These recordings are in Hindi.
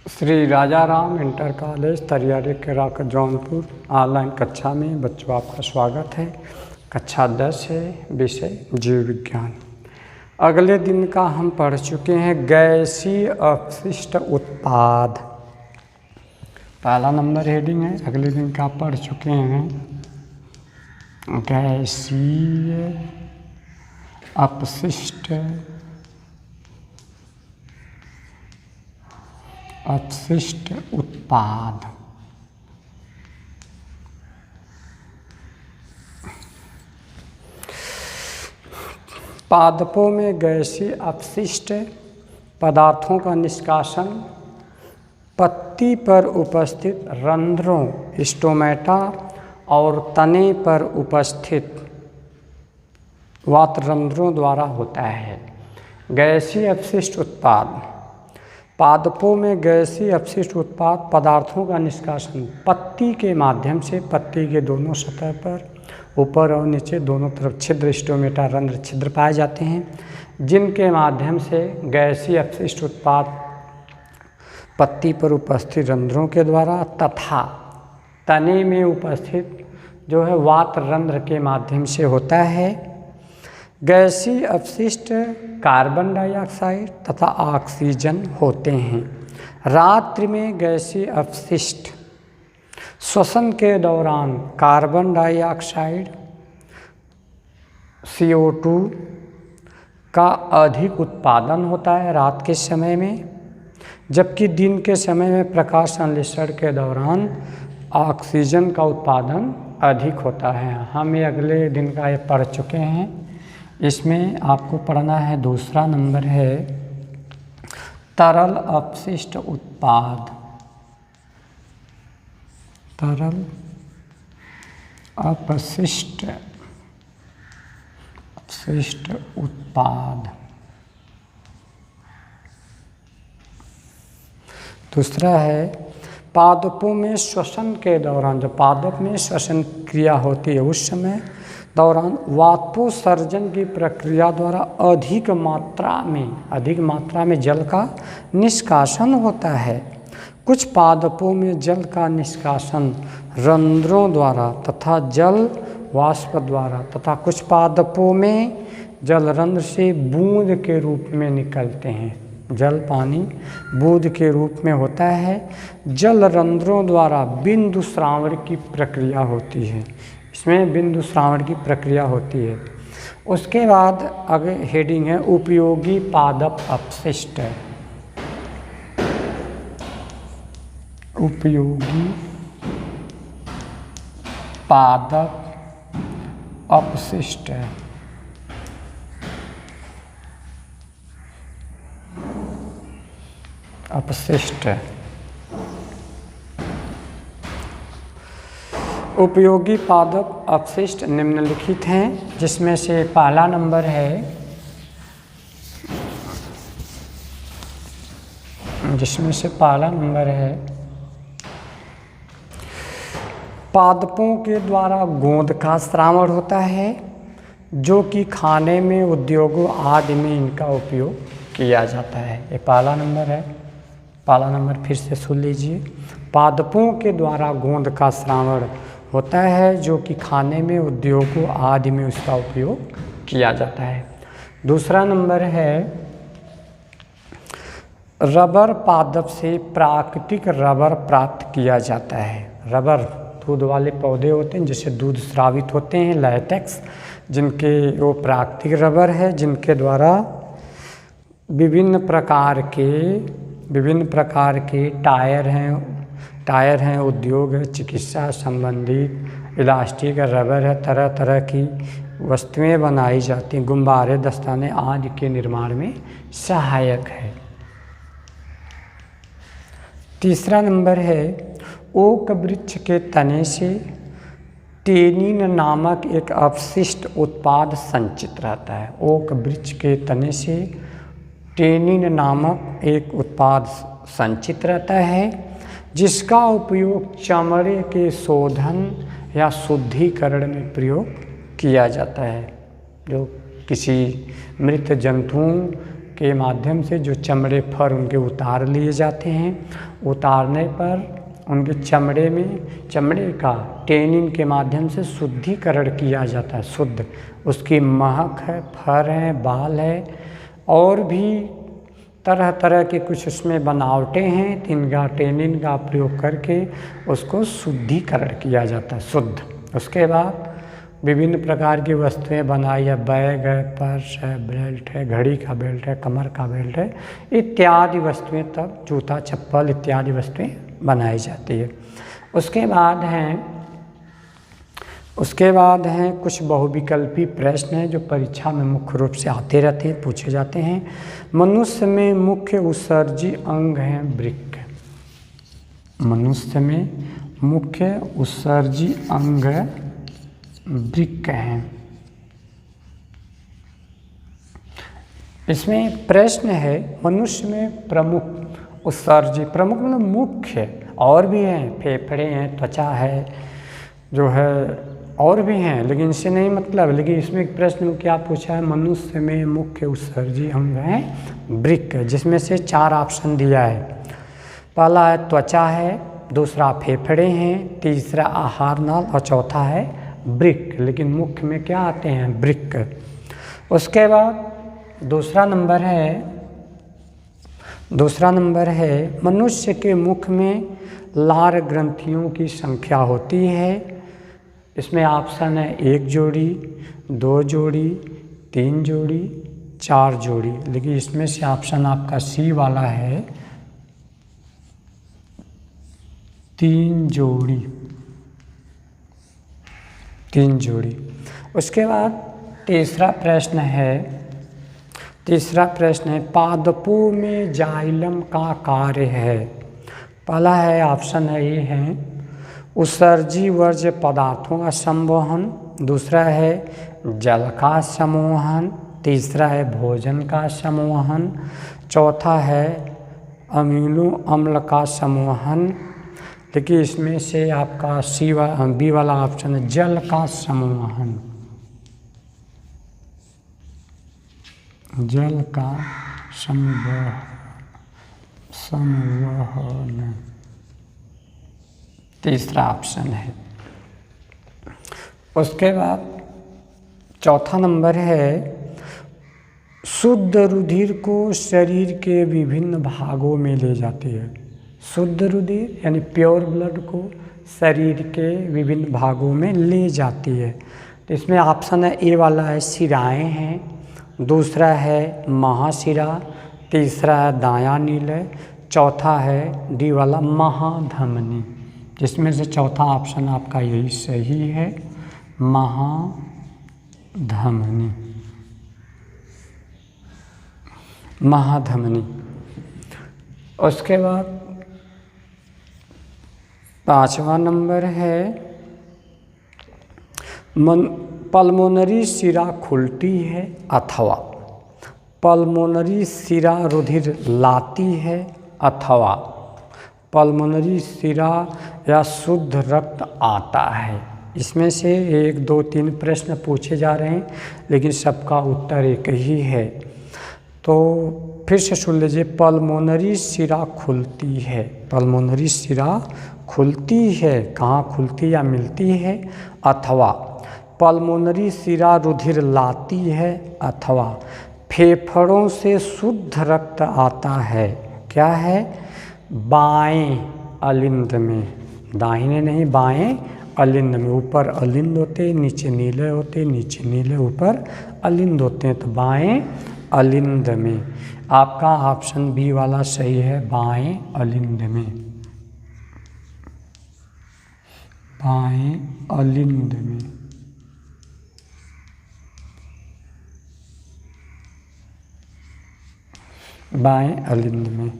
श्री राजा राम इंटर कॉलेज तरियारी केराक जौनपुर ऑनलाइन कक्षा में बच्चों आपका स्वागत है। कक्षा 10 है, विषय जीव विज्ञान। अगले दिन का हम पढ़ चुके हैं गैसीय अपशिष्ट उत्पाद। पहला नंबर हेडिंग है, अगले दिन का पढ़ चुके हैं गैसीय अपशिष्ट उत्पाद। पादपों में गैसीय अपशिष्ट पदार्थों का निष्कासन पत्ती पर उपस्थित रंध्रों स्टोमेटा और तने पर उपस्थित वातरंध्रों द्वारा होता है। गैसीय अपशिष्ट उत्पाद। पादपों में गैसीय अपशिष्ट उत्पाद पदार्थों का निष्कासन पत्ती के माध्यम से पत्ती के दोनों सतह पर ऊपर और नीचे दोनों तरफ छिद्र स्टोमेटा रंध्र छिद्र पाए जाते हैं, जिनके माध्यम से गैसीय अपशिष्ट उत्पाद पत्ती पर उपस्थित रंध्रों के द्वारा तथा तने में उपस्थित जो है वातरंध्र के माध्यम से होता है। गैसीय अपशिष्ट कार्बन डाइऑक्साइड तथा ऑक्सीजन होते हैं। रात्रि में गैसीय अपशिष्ट श्वसन के दौरान कार्बन डाइऑक्साइड CO2 का अधिक उत्पादन होता है रात के समय में, जबकि दिन के समय में प्रकाश संश्लेषण के दौरान ऑक्सीजन का उत्पादन अधिक होता है। हम ये अगले दिन का ये पढ़ चुके हैं। इसमें आपको पढ़ना है, दूसरा नंबर है तरल अपशिष्ट उत्पाद। तरल अपशिष्ट उत्पाद। दूसरा है पादपों में श्वसन के दौरान, जब पादप में श्वसन क्रिया होती है उस समय दौरान वातोत्सर्जन की प्रक्रिया द्वारा अधिक मात्रा में जल का निष्कासन होता है। कुछ पादपों में जल का निष्कासन रंध्रों द्वारा तथा जल वाष्प द्वारा तथा कुछ पादपों में जल रंध्र से बूंद के रूप में निकलते हैं। जल पानी बूंद के रूप में होता है। जल रंध्रों द्वारा बिंदु श्रावण की प्रक्रिया होती है। इसमें बिंदु श्रावण की प्रक्रिया होती है। उसके बाद आगे हेडिंग है उपयोगी पादप अपशिष्ट। उपयोगी पादप अपशिष्ट। उपयोगी पादप अपशिष्ट निम्नलिखित हैं, जिसमें से पहला नंबर है पादपों के द्वारा गोंद का श्रावण होता है, जो कि खाने में उद्योगों आदि में इनका उपयोग किया जाता है। ये पहला नंबर है। पहला नंबर फिर से सुन लीजिए। पादपों के द्वारा गोंद का श्रावण होता है, जो कि खाने में उद्योगों आदि में उसका उपयोग किया जाता है। दूसरा नंबर है रबर पादप से प्राकृतिक रबर प्राप्त किया जाता है। रबर दूध वाले पौधे होते हैं जिससे दूध स्रावित होते हैं, लैटेक्स, जिनके वो प्राकृतिक रबर है, जिनके द्वारा विभिन्न प्रकार के टायर हैं, उद्योग है, चिकित्सा संबंधित इलास्टिक रबर है, तरह तरह की वस्तुएं बनाई जाती हैं, गुब्बारे दस्ताने आदि के निर्माण में सहायक है। तीसरा नंबर है ओक वृक्ष के तने से टेनिन नामक एक अपशिष्ट उत्पाद संचित रहता है। ओक वृक्ष के तने से टेनिन नामक एक उत्पाद संचित रहता है, जिसका उपयोग चमड़े के शोधन या शुद्धिकरण में प्रयोग किया जाता है। जो किसी मृत जंतुओं के माध्यम से जो चमड़े फर उनके उतार लिए जाते हैं। उतारने पर उनके चमड़े का टैनिन के माध्यम से शुद्धिकरण किया जाता है। शुद्ध उसकी महक है, फर है, बाल है और भी तरह तरह के कुछ उसमें बनावटें हैं। इनका टैनिन का प्रयोग करके उसको शुद्धिकरण किया जाता है, शुद्ध। उसके बाद विभिन्न प्रकार की वस्तुएं बनाई है, बैग है, पर्स है, बेल्ट है, घड़ी का बेल्ट है, कमर का बेल्ट है, इत्यादि वस्तुएं, तब जूता चप्पल इत्यादि वस्तुएं बनाई जाती है। उसके बाद हैं कुछ बहुविकल्पी प्रश्न हैं जो परीक्षा में मुख्य रूप से आते रहते हैं, पूछे जाते हैं। मनुष्य में मुख्य उत्सर्जी अंग हैं वृक्क। मनुष्य में मुख्य उत्सर्जी अंग वृक्क हैं। इसमें प्रश्न है मनुष्य में प्रमुख उत्सर्जी, प्रमुख मतलब मुख्य, और भी हैं, फेफड़े हैं, त्वचा है, जो है और भी हैं, लेकिन इससे नहीं मतलब। लेकिन इसमें एक प्रश्न क्या पूछा है, मनुष्य में मुख्य उत्सर्जी अंग है वृक्क, जिसमें से 4 ऑप्शन दिया है। पहला है त्वचा है, दूसरा फेफड़े हैं, तीसरा आहार नाल और चौथा है वृक्क। लेकिन मुख्य में क्या आते हैं, वृक्क। उसके बाद दूसरा नंबर है मनुष्य के मुख में लार ग्रंथियों की संख्या होती है। इसमें ऑप्शन है 1 जोड़ी, 2 जोड़ी, 3 जोड़ी, 4 जोड़ी। लेकिन इसमें से ऑप्शन आपका सी वाला है 3 जोड़ी, 3 जोड़ी। उसके बाद तीसरा प्रश्न है पादपों में जाइलम का कार्य है। पहला है ऑप्शन है ये है उत्सर्जी वर्ज्य पदार्थों का संवहन, दूसरा है जल का संवहन, तीसरा है भोजन का संवहन, चौथा है अमीनो अम्ल का संवहन। देखिए इसमें से आपका बी वाला ऑप्शन है जल का संवहन, जल का संवहन तीसरा ऑप्शन है। उसके बाद चौथा नंबर है शुद्ध रुधिर को शरीर के विभिन्न भागों में ले जाती है। शुद्ध रुधिर यानी प्योर ब्लड को शरीर के विभिन्न भागों में ले जाती है। तो इसमें ऑप्शन है ए वाला है शिराएँ हैं, दूसरा है महाशिरा, तीसरा है दायां नीलय, चौथा है डी वाला महाधमनी। जिसमें से चौथा ऑप्शन आपका यही सही है, महाधमनी। उसके बाद 5वां नंबर है पल्मोनरी शिरा खुलती है अथवा पल्मोनरी शिरा रुधिर लाती है अथवा पल्मोनरी शिरा या शुद्ध रक्त आता है। इसमें से 1, 2, 3 प्रश्न पूछे जा रहे हैं, लेकिन सबका उत्तर एक ही है। तो फिर से सुन लीजिए, पल्मोनरी शिरा खुलती है। पल्मोनरी शिरा खुलती है, कहाँ खुलती या मिलती है? अथवा पल्मोनरी शिरा रुधिर लाती है अथवा फेफड़ों से शुद्ध रक्त आता है। क्या है? बाएं अलिंद में, दाहिने नहीं बाएं अलिंद में। ऊपर अलिंद होते, नीचे नीले होते, नीचे नीले ऊपर अलिंद होते हैं, तो बाएं अलिंद में। आपका ऑप्शन बी वाला सही है, बाएं अलिंद में, बाएं अलिंद में। बाएं अलिंद में।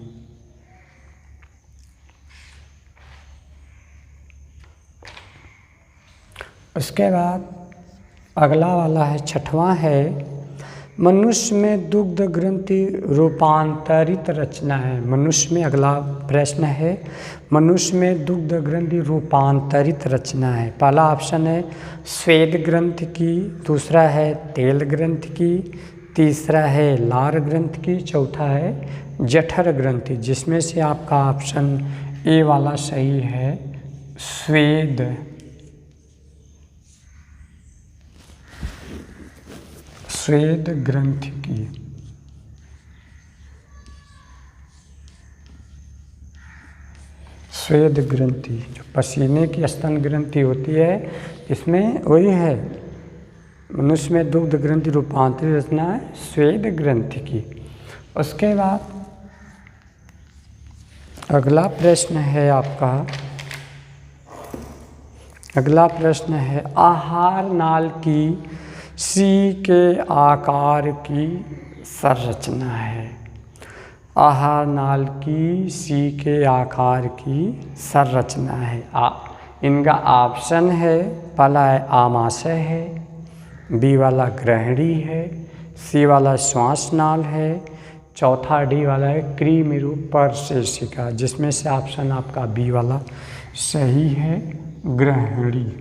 उसके बाद अगला वाला है 6वां है मनुष्य में दुग्ध ग्रंथि रूपांतरित रचना है। मनुष्य में अगला प्रश्न है मनुष्य में दुग्ध ग्रंथि रूपांतरित रचना है। पहला ऑप्शन है स्वेद ग्रंथि की, दूसरा है तेल ग्रंथि की, तीसरा है लार ग्रंथि की, चौथा है जठर ग्रंथि, जिसमें से आपका ऑप्शन ए वाला सही है, स्वेद। स्वेद ग्रंथि की। स्वेद ग्रंथि जो पसीने की स्तन ग्रंथि होती है, इसमें वही है, मनुष्य में दुग्ध ग्रंथि रूपांतरित रचना है स्वेद ग्रंथि की। उसके बाद अगला प्रश्न है आपका, अगला प्रश्न है आहार नाल की सी के आकार की संरचना है। आहार नाल की सी के आकार की संरचना है। इनका ऑप्शन है, पहला है आमाशय है, बी वाला ग्रहणी है, सी वाला श्वास नाल है, चौथा डी वाला है क्रीमी रूप परसेशिका, जिसमें से ऑप्शन आपका बी वाला सही है, ग्रहणी।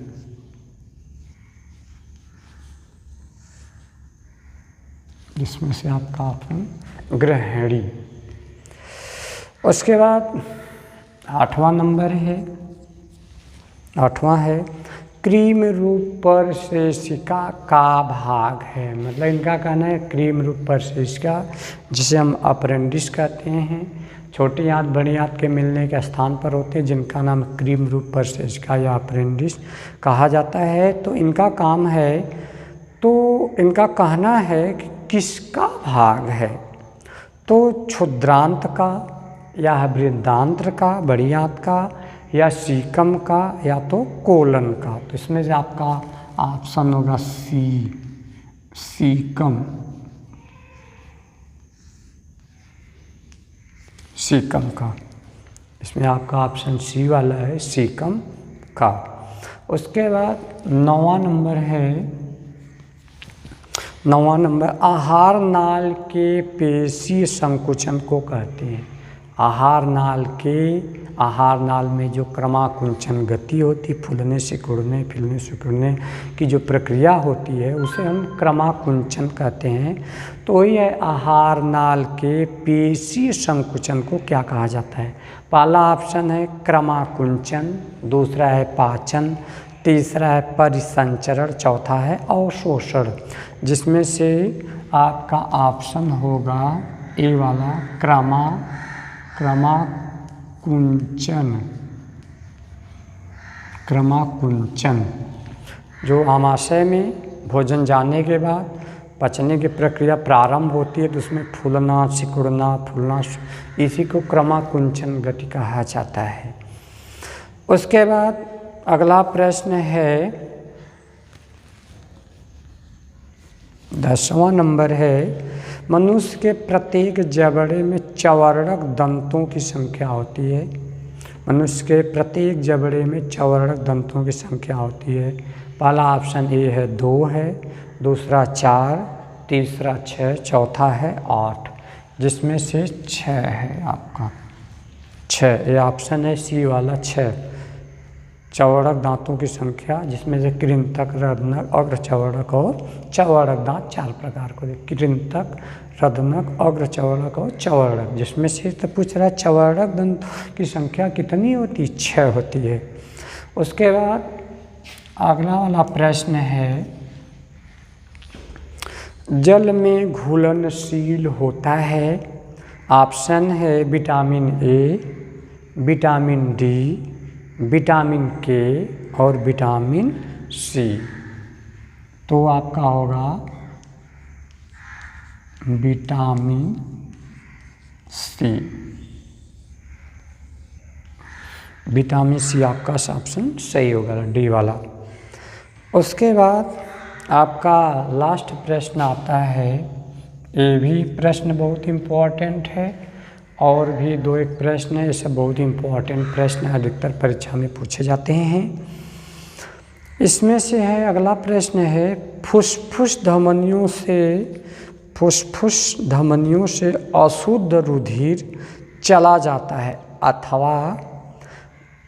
जिसमें से आपका ऑप्शन ग्रहणी। उसके बाद 8वां नंबर है, 8वां है क्रीम रूप परसेशिका का भाग है। मतलब इनका कहना है क्रीम रूप परसेशिका, जिसे हम अपेंडिक्स कहते हैं, छोटी आंत बड़ी आंत के मिलने के स्थान पर होते हैं, जिनका नाम क्रीम रूप परसेशिका या अपेंडिक्स कहा जाता है। तो इनका काम है, तो इनका कहना है कि किसका भाग है, तो क्षुद्रांत का या वृद्धांत्र का, बड़ी आंत का, या सीकम का, या तो कोलन का। तो इसमें से आपका ऑप्शन होगा सी, सीकम। सीकम का, इसमें आपका ऑप्शन सी वाला है, सीकम का। उसके बाद 9वां नंबर है, 9वां नंबर आहार नाल के पेशी संकुचन को कहते हैं। आहार नाल में जो क्रमाकुंचन गति होती, फूलने सिकुड़ने, फूलने सिकुड़ने की जो प्रक्रिया होती है, उसे हम क्रमाकुंचन कहते हैं। तो वही है, आहार नाल के पेशी संकुचन को क्या कहा जाता है। पहला ऑप्शन है क्रमाकुंचन, दूसरा है पाचन, तीसरा है परिसंचरण, चौथा है अवशोषण, जिसमें से आपका ऑप्शन होगा ए वाला क्रमाकुंचन। जो आमाशय में भोजन जाने के बाद पचने की प्रक्रिया प्रारंभ होती है, तो उसमें फूलना सिकुड़ना, फूलना, इसी को क्रमाकुंचन गति कहा जाता है। उसके बाद अगला प्रश्न है, 10वां नंबर है मनुष्य के प्रत्येक जबड़े में चवर्णक दंतों की संख्या होती है। मनुष्य के प्रत्येक जबड़े में चवर्णक दंतों की संख्या होती है। पहला ऑप्शन ए है 2 है, दूसरा 4, तीसरा 6, चौथा है 8, जिसमें से 6 है आपका 6। ये ऑप्शन है सी वाला 6, चवर्णक दांतों की संख्या, जिसमें से कृंतक, रदनक, अग्र चवर्णक और चवर्णक दांत 4 प्रकार को, कृंतक, रदनक, अग्र चवर्णक और चवर्णक, जिसमें से तो पूछ रहा है चवर्णक दंत की संख्या कितनी होती है, 6 होती है। उसके बाद अगला वाला प्रश्न है, जल में घुलनशील होता है। ऑप्शन है vitamin A, vitamin D, vitamin के और विटामिन सी। तो आपका होगा विटामिन सी। विटामिन सी आपका ऑप्शन सही होगा, डी वाला। उसके बाद आपका लास्ट प्रश्न आता है, ये भी प्रश्न बहुत इम्पोर्टेंट है, और भी 2-1 प्रश्न है, ऐसे बहुत इम्पोर्टेंट प्रश्न अधिकतर परीक्षा में पूछे जाते हैं। इसमें से है अगला प्रश्न है, फुसफुस धमनियों से अशुद्ध रुधिर चला जाता है, अथवा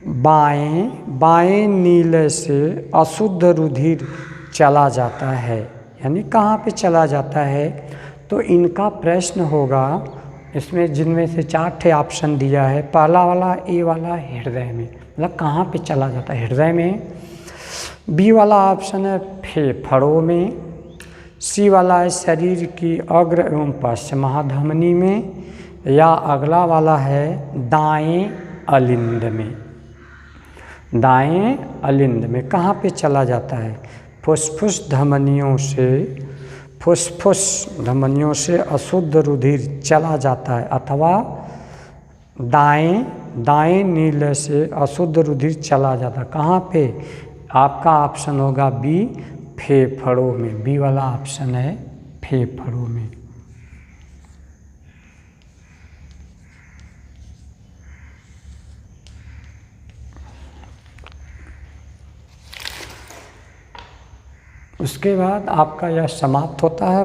बाएं नीले से अशुद्ध रुधिर चला जाता है। यानी कहाँ पे चला जाता है, तो इनका प्रश्न होगा, इसमें जिनमें से 4 ठे ऑप्शन दिया है, पहला वाला ए वाला हृदय में, मतलब कहाँ पे चला जाता है, हृदय में। बी वाला ऑप्शन है फेफड़ों में। सी वाला है शरीर की अग्र एवं पश्चिम महाधमनी में। या अगला वाला है दाएं अलिंद में। दाएं अलिंद में कहाँ पे चला जाता है, फुसफुस धमनियों से अशुद्ध रुधिर चला जाता है, अथवा दाएं नीले से अशुद्ध रुधिर चला जाता है। कहाँ पे, आपका ऑप्शन होगा बी, फेफड़ों में। बी वाला ऑप्शन है फेफड़ों में। उसके बाद आपका यह समाप्त होता है।